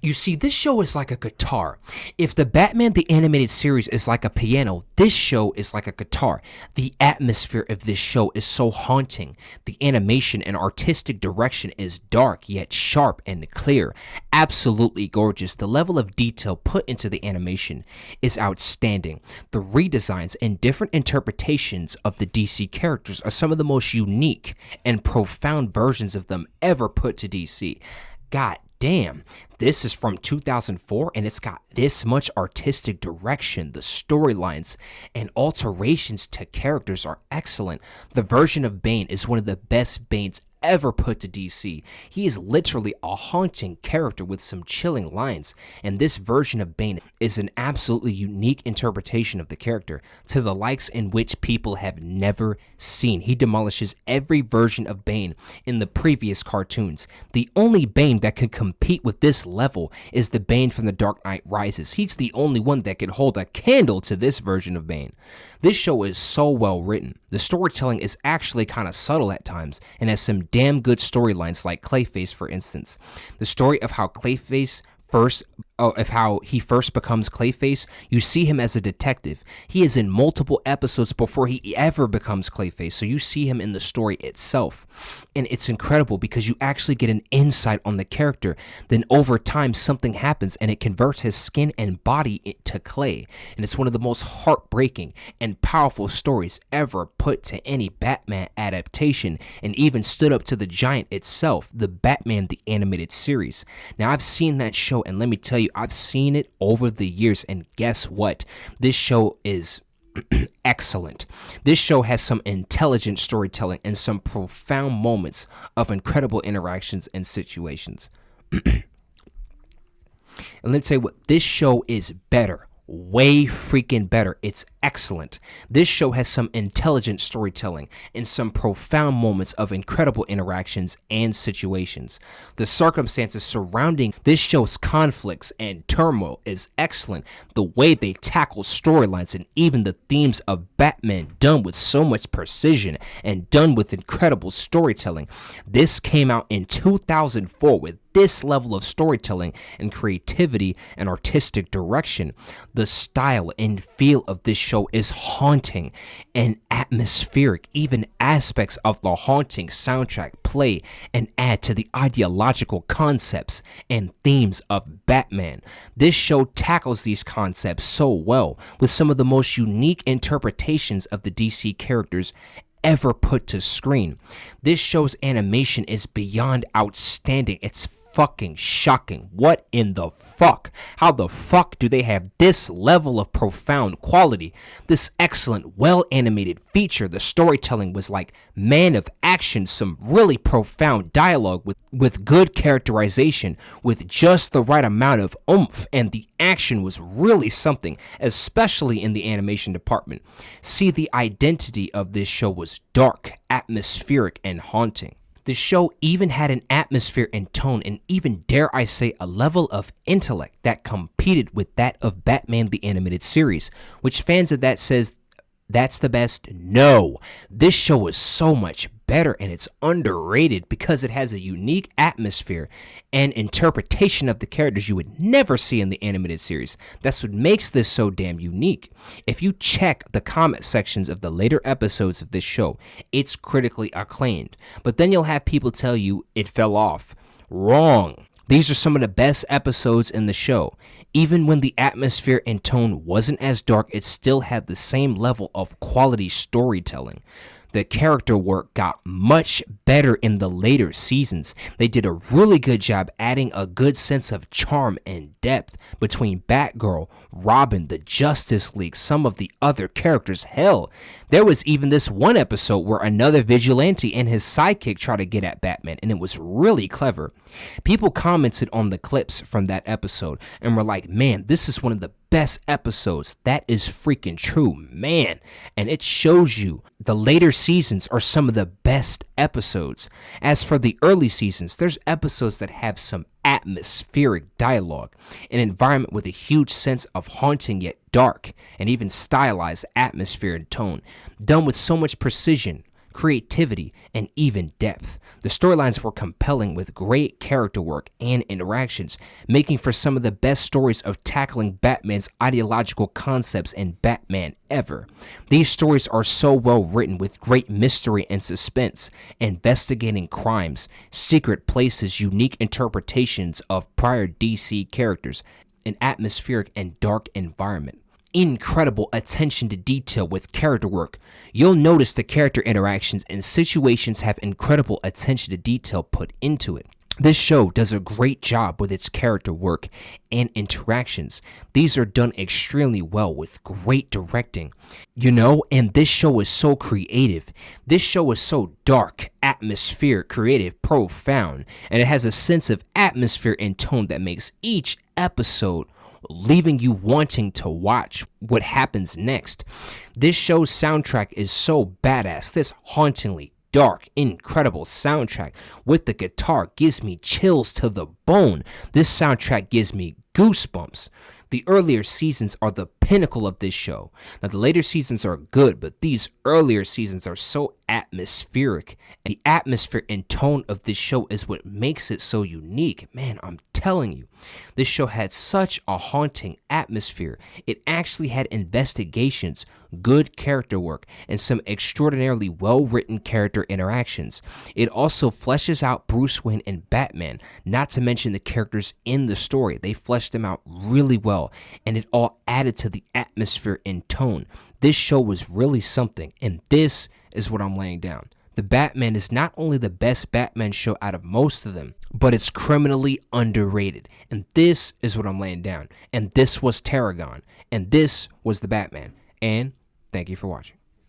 You see, this show is like a guitar. If the Batman the Animated Series is like a piano, this show is like a guitar. The atmosphere of this show is so haunting. The animation and artistic direction is dark yet sharp and clear. Absolutely gorgeous. The level of detail put into the animation is outstanding. The redesigns and different interpretations of the DC characters are some of the most unique and profound versions of them ever put to DC. God damn, this is from 2004 and it's got this much artistic direction. The storylines and alterations to characters are excellent. The version of Bane is one of the best Banes ever put to DC. He is literally a haunting character with some chilling lines, and this version of Bane is an absolutely unique interpretation of the character to the likes in which people have never seen. He demolishes every version of Bane in the previous cartoons. The only Bane that can compete with this level is the Bane from The Dark Knight Rises. He's the only one that could hold a candle to this version of Bane. This show is so well written. The storytelling is actually kind of subtle at times and has some damn good storylines, like Clayface, for instance. The story of how he first becomes Clayface. You see him as a detective. He is in multiple episodes before he ever becomes Clayface, so you see him in the story itself. And it's incredible because you actually get an insight on the character. Then over time something happens and it converts his skin and body to clay. And it's one of the most heartbreaking and powerful stories ever put to any Batman adaptation, and even stood up to the giant itself, the Batman the Animated Series. Now, I've seen that show, and let me tell you, I've seen it over the years, and guess what? This show is excellent. This show has some intelligent storytelling and some profound moments of incredible interactions and situations. And let's say what this show is better. Way freaking better. It's excellent. This show has some intelligent storytelling and some profound moments of incredible interactions and situations. The circumstances surrounding this show's conflicts and turmoil is excellent. The way they tackle storylines and even the themes of Batman, done with so much precision and done with incredible storytelling. This came out in 2004 with this level of storytelling and creativity and artistic direction. The style and feel of this show is haunting and atmospheric. Even aspects of the haunting soundtrack play and add to the ideological concepts and themes of Batman. This show tackles these concepts so well, with some of the most unique interpretations of the DC characters ever put to screen. This show's animation is beyond outstanding. It's fucking shocking. What in the fuck? How the fuck do they have this level of profound quality? This excellent, well-animated feature. The storytelling was like man of action, some really profound dialogue with good characterization, with just the right amount of oomph, and the action was really something, especially in the animation department. See, the identity of this show was dark, atmospheric, and haunting. The show even had an atmosphere and tone, and even, dare I say, a level of intellect that competed with that of Batman the Animated Series. Which fans of that says that's the best? No. This show is so much better, and it's underrated because it has a unique atmosphere and interpretation of the characters you would never see in the animated series. That's what makes this so damn unique. If you check the comment sections of the later episodes of this show, it's critically acclaimed, but then you'll have people tell you it fell off. Wrong. These are some of the best episodes in the show. Even when the atmosphere and tone wasn't as dark, it still had the same level of quality storytelling. The character work got much better in the later seasons. They did a really good job adding a good sense of charm and depth between Batgirl, Robin, the Justice League, some of the other characters. Hell, there was even this one episode where another vigilante and his sidekick try to get at Batman, and it was really clever. People commented on the clips from that episode and were like, man, this is one of the best episodes. That is freaking true, man. And it shows you the later seasons are some of the best episodes. As for the early seasons, there's episodes that have some atmospheric dialogue, an environment with a huge sense of haunting yet dark, and even stylized atmosphere and tone, done with so much precision, creativity, and even depth. The storylines were compelling with great character work and interactions, making for some of the best stories of tackling Batman's ideological concepts in Batman ever. These stories are so well written with great mystery and suspense, investigating crimes, secret places, unique interpretations of prior DC characters, an atmospheric and dark environment. Incredible attention to detail with character work. You'll notice the character interactions and situations have incredible attention to detail put into it. This show does a great job with its character work and interactions. These are done extremely well with great directing. And this show is so creative. This show is so dark, atmospheric, creative, profound, and it has a sense of atmosphere and tone that makes each episode leaving you wanting to watch what happens next. This show's soundtrack is so badass. This hauntingly dark, incredible soundtrack with the guitar gives me chills to the bone. This soundtrack gives me goosebumps. The earlier seasons are the pinnacle of this show. Now, the later seasons are good, but these earlier seasons are so atmospheric. And the atmosphere and tone of this show is what makes it so unique. Man, I'm telling you, this show had such a haunting atmosphere. It actually had investigations, good character work, and some extraordinarily well-written character interactions. It also fleshes out Bruce Wayne and Batman, not to mention the characters in the story. They fleshed them out really well, and it all added to the atmosphere and tone. This show was really something, and this is what I'm laying down. The Batman is not only the best Batman show out of most of them, but it's criminally underrated. And this is what I'm laying down. And this was Tarragon. And this was the Batman. And thank you for watching.